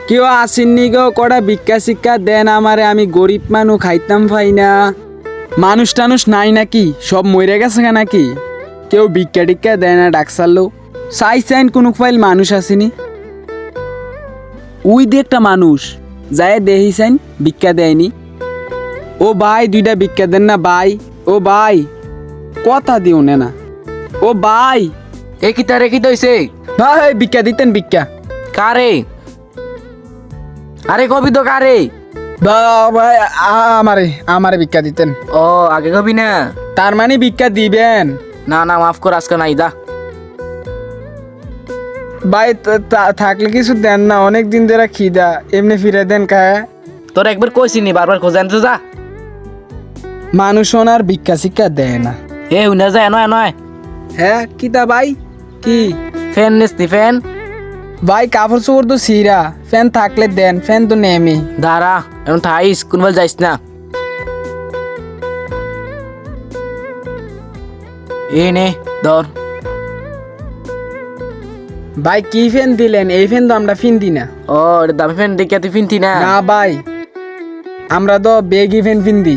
কেউ আসেননি গো, কটা ভিক্ষা শিক্ষা দেন আমারে, আমি গরিব মানুষ, খাইতাম পাই না। মানুষ টানুষ নাই নাকি, সব মরে গেছে গা নাকি? কেউ ভিক্ষা টিক্ষা দেয় না ডাকসার লোক। চাইছেন কোনো ফাইল মানুষ আসেনি? উই দিয়ে একটা মানুষ যায় দেখিছেন, ভিক্ষা দেয়নি। ও ভাই, দুইটা ভিক্ষা দেন না ভাই। ও ভাই, কথা দিও না। ও ভাই, এ কি তারে কি দইছে? ভাই ভিক্ষা দিতেন, ভিক্ষা। কারে? আরে কবি তো কারে? ভাই আমারে আমারে ভিক্ষা দিতেন। ও আগে কবি না? তার মানে ভিক্ষা দিবেন? না না, মাফ কর, আজকে নাই দা। ভাই থাকলে কিছু দেন না, অনেক দিন ধরে খিদা, এমনি ফিরে দেন খায়। তোর একবার কইছিনি, বারবার খোঁজেন তো যা। মানুষ ওনার ভিক্ষা শিক্ষা দেয় না। এ উনা যায় নয় নয়। হ্যাঁ কিতা ভাই? কি ফ্যান নিসনি ফ্যান? ভাই কাপড় চোপড় তো ছিঁড়া, ফ্যান থাকলে দেন, ফ্যান তো নেমি। দাঁড়া, এখন থাইস, কোনবার যাইস না। এ নে ধর। ভাই কি ফ্যান দিলেন? এই ফ্যান তো আমরা ফিনদি না। ও এটা দামি ফ্যান দেখে তুই ফিনতি না? না ভাই, আমরা তো বেগি ফ্যান ফিনদি।